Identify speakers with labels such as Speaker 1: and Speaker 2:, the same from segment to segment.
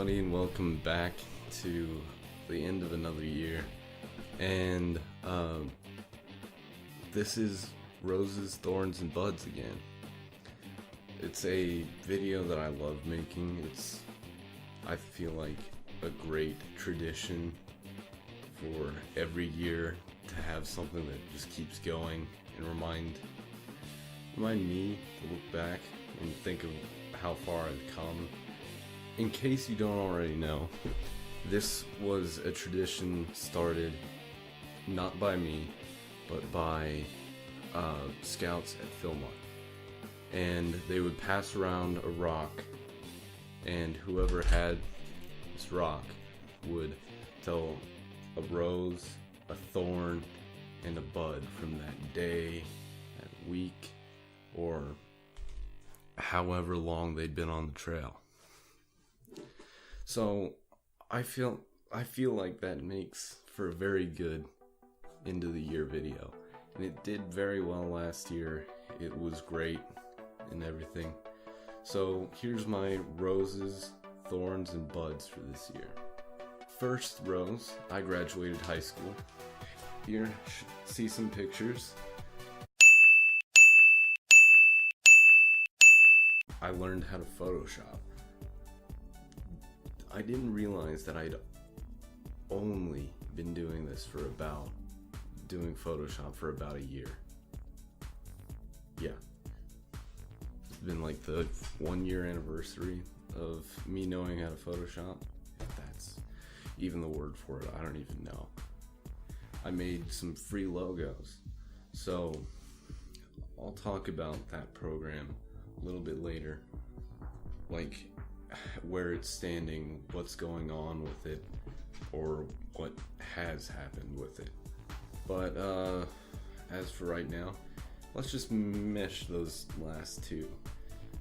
Speaker 1: everybody, and welcome back to the end of another year. And this is Roses, Thorns, and Buds again. It's a video that I love making. I feel like a great tradition for every year to have something that just keeps going and remind me to look back and think of how far I've come. In case you don't already know, this was a tradition started not by me, but by scouts at Philmont. And they would pass around a rock, and whoever had this rock would tell a rose, a thorn, and a bud from that day, that week, or however long they'd been on the trail. So I feel like that makes for a very good end of the year video, and it did very well last year. It was great and everything. So here's my roses, thorns, and buds for this year. First rose, I graduated high school. Here, see some pictures. I learned how to Photoshop. I didn't realize that I'd only been doing Photoshop for about a year. Yeah. It's been like the 1 year anniversary of me knowing how to Photoshop. If that's even the word for it, I don't even know. I made some free logos. So I'll talk about that program a little bit later. Like where it's standing, what's going on with it, or what has happened with it. But as for right now, let's just mesh those last two.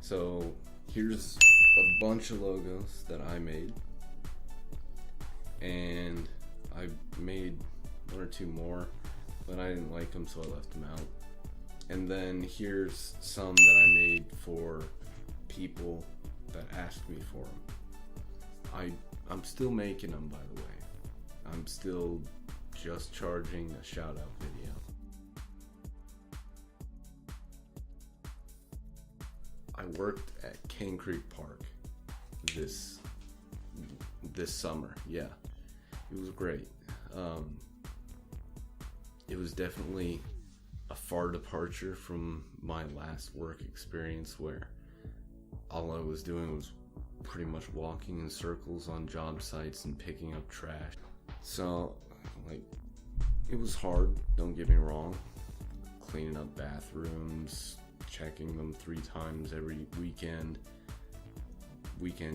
Speaker 1: So here's a bunch of logos that I made, and I made one or two more, but I didn't like them, so I left them out. And then here's some that I made for people that asked me for them. I'm still making them, by the way. I'm still just charging a shout out video. I worked at Cane Creek Park this summer. Yeah, it was great. It was definitely a far departure from my last work experience, where all I was doing was pretty much walking in circles on job sites and picking up trash. So, like, it was hard, don't get me wrong. Cleaning up bathrooms, checking them 3 times every weekend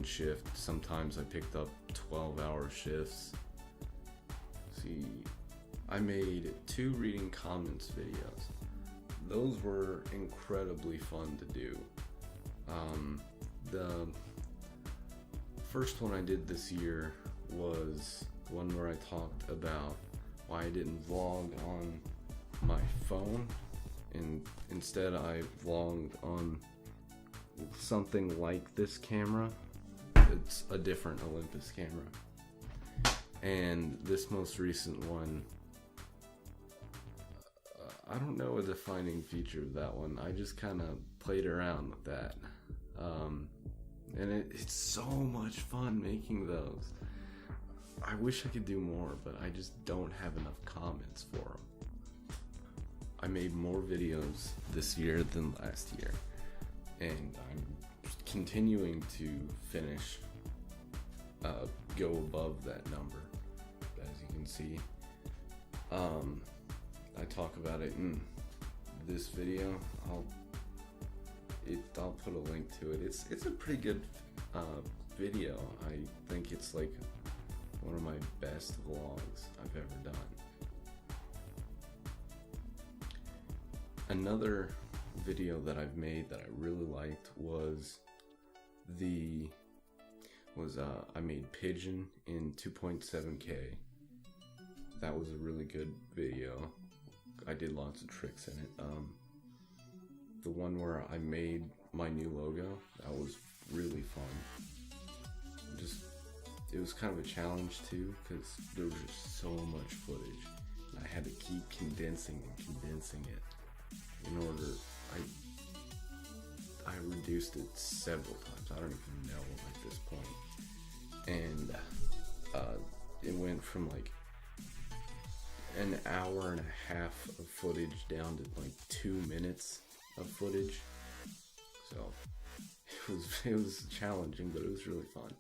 Speaker 1: shift. Sometimes I picked up 12-hour shifts. See, I made 2 reading comments videos. Those were incredibly fun to do. The first one I did this year was one where I talked about why I didn't vlog on my phone, and instead I vlogged on something like this camera. It's a different Olympus camera. And this most recent one, I don't know a defining feature of that one. I just kind of played around with that. And it's so much fun making those. I wish I could do more, but I just don't have enough comments for them. I made more videos this year than last year, and I'm continuing to finish, go above that number, as you can see. I talk about it in this video. I'll put a link to it. It's a pretty good video. I think it's like one of my best vlogs I've ever done. Another video that I've made that I really liked was I made Pigeon in 2.7K. That was a really good video. I did lots of tricks in it. The one where I made my new logo, that was really fun. Just it was kind of a challenge too, because there was just so much footage, and I had to keep condensing it in order. I reduced it several times. I don't even know at this point, and it went from like an hour and a half of footage down to like 2 minutes of footage. So it was challenging, but it was really fun.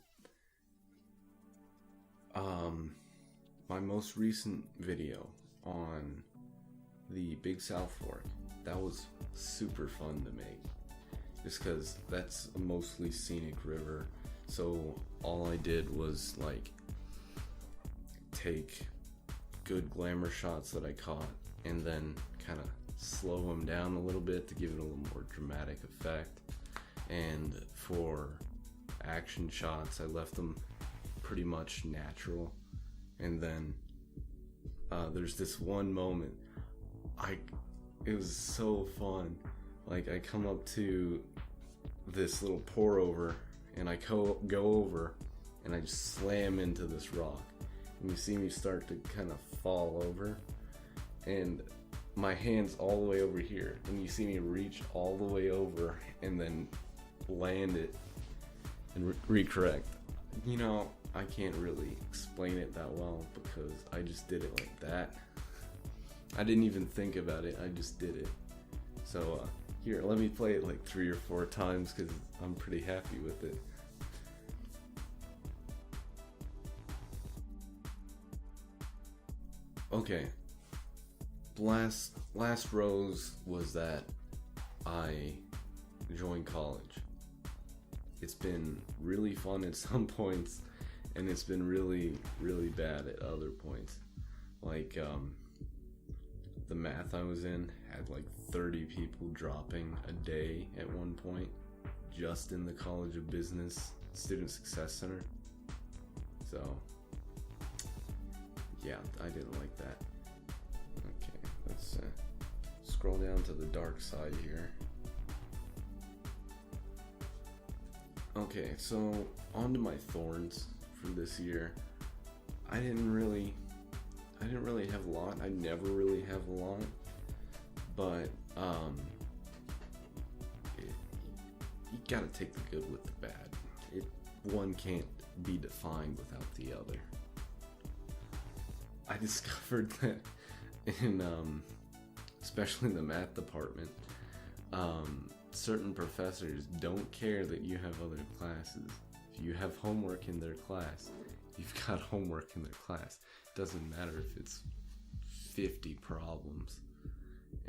Speaker 1: My most recent video on the Big South Fork, that was super fun to make, just because that's a mostly scenic river. So all I did was like take good glamour shots that I caught and then kind of slow them down a little bit to give it a little more dramatic effect. And for action shots, I left them pretty much natural. And then there's this one moment, it was so fun. Like, I come up to this little pour over, and I go over, and I just slam into this rock. And you see me start to kind of fall over, and my hand's all the way over here, and you see me reach all the way over, and then land it, and recorrect. You know, I can't really explain it that well, because I just did it like that. I didn't even think about it, I just did it. So, here, let me play it like 3 or 4 times, because I'm pretty happy with it. Okay, last rose was that I joined college. It's been really fun at some points, and it's been really, really bad at other points. Like, the math I was in had like 30 people dropping a day at one point, just in the College of Business Student Success Center. So, yeah, I didn't like that. Okay, let's scroll down to the dark side here. Okay, so on to my Thorns for this year. I didn't really have a lot. I never really have a lot, but you gotta take the good with the bad. One can't be defined without the other. I discovered that in especially in the math department, certain professors don't care that you have other classes. If you have homework in their class, you've got homework in their class. It doesn't matter if it's 50 problems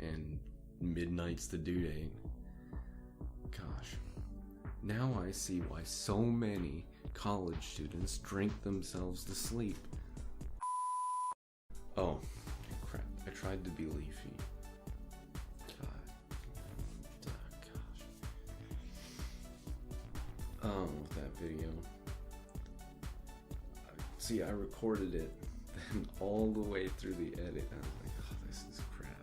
Speaker 1: and midnight's the due date. Gosh, now I see why so many college students drink themselves to sleep. Oh, crap, I tried to be leafy. With that video. See, I recorded it, then all the way through the edit, and I was like, oh, this is crap.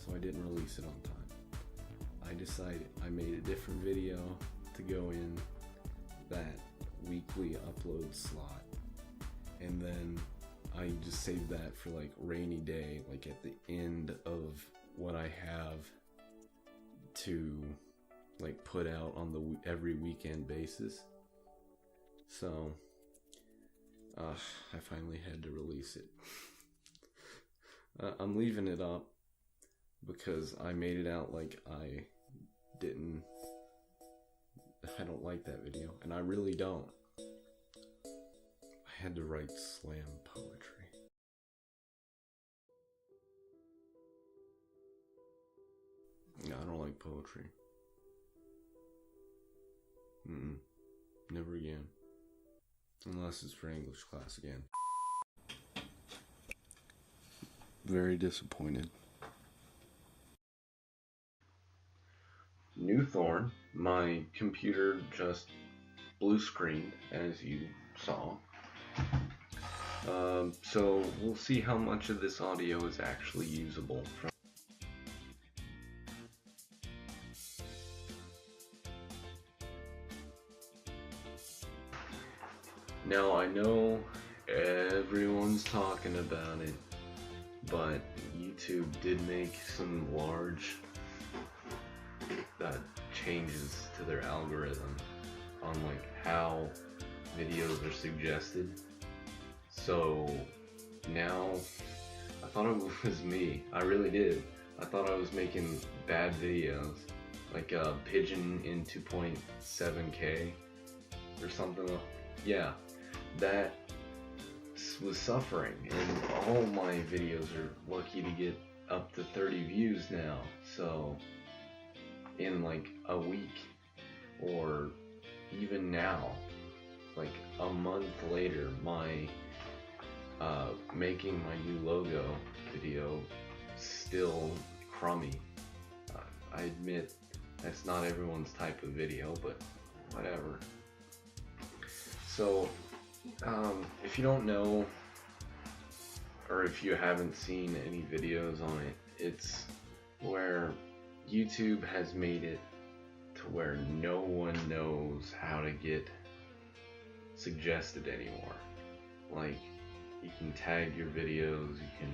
Speaker 1: So I didn't release it on time. I decided, I made a different video to go in that weekly upload slot, and then I just saved that for like rainy day, like at the end of what I have to like put out on the every weekend basis. So I finally had to release it. I'm leaving it up because I made it out like I don't like that video, and I really don't. I had to write slam poetry. No, I don't like poetry. Never again. Unless it's for English class again. Very disappointed. New Thorn. My computer just blue screened, as you saw. So we'll see how much of this audio is actually usable from talking about it, but YouTube did make some large changes to their algorithm on like how videos are suggested. So now I thought it was me. I really did. I thought I was making bad videos, like Pigeon in 2.7K or something. Yeah, that was suffering, and all my videos are lucky to get up to 30 views now. So in like a week, or even now, like a month later, my making my new logo video still crummy. I admit that's not everyone's type of video, but whatever. So if you don't know, or if you haven't seen any videos on it, it's where YouTube has made it to where no one knows how to get suggested anymore. Like, you can tag your videos, you can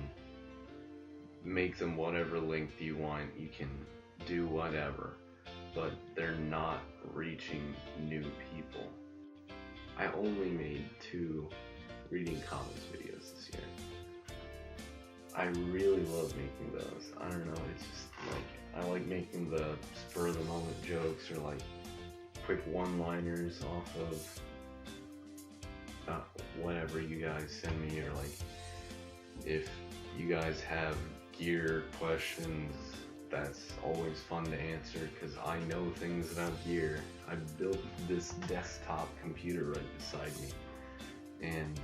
Speaker 1: make them whatever length you want, you can do whatever, but they're not reaching new people. I only made 2 reading comments videos this year. I really love making those. I don't know, it's just like, I like making the spur of the moment jokes, or like quick one-liners off of whatever you guys send me, or like if you guys have gear questions, that's always fun to answer because I know things about gear. I built this desktop computer right beside me, and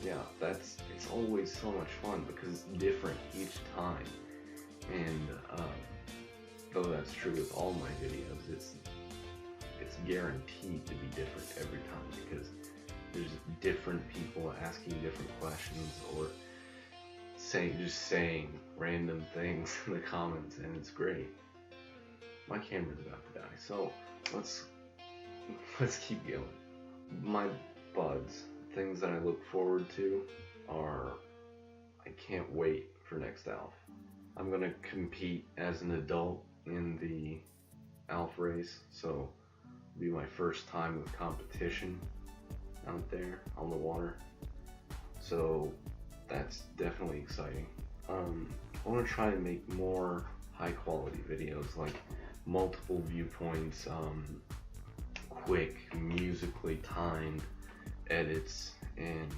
Speaker 1: yeah, it's always so much fun because it's different each time. And though that's true with all my videos, it's guaranteed to be different every time because there's different people asking different questions, or just saying random things in the comments, and it's great. My camera's about to die, so let's keep going. My buds, things that I look forward to are, I can't wait for next ALF. I'm gonna compete as an adult in the ALF race, so it'll be my first time with competition out there on the water. So that's definitely exciting. I want to try and make more high quality videos, like multiple viewpoints, quick, musically timed edits, and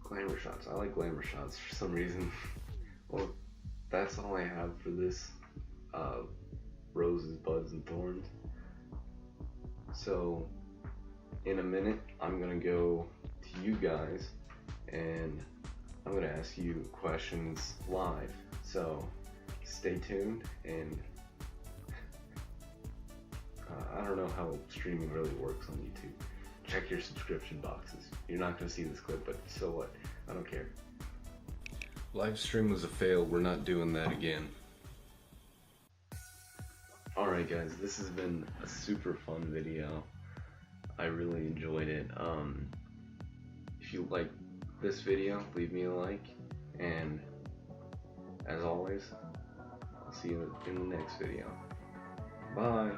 Speaker 1: glamour shots. I like glamour shots for some reason. Well, that's all I have for this Roses, Buds, and Thorns. So in a minute, I'm gonna go to you guys and I'm gonna ask you questions live. So stay tuned, and I don't know how streaming really works on YouTube. Check your subscription boxes. You're not gonna see this clip, but so what? I don't care. Live stream was a fail. We're not doing that again. Alright guys, this has been a super fun video. I really enjoyed it. If you like this video, leave me a like, and as always, I'll see you in the next video. Bye!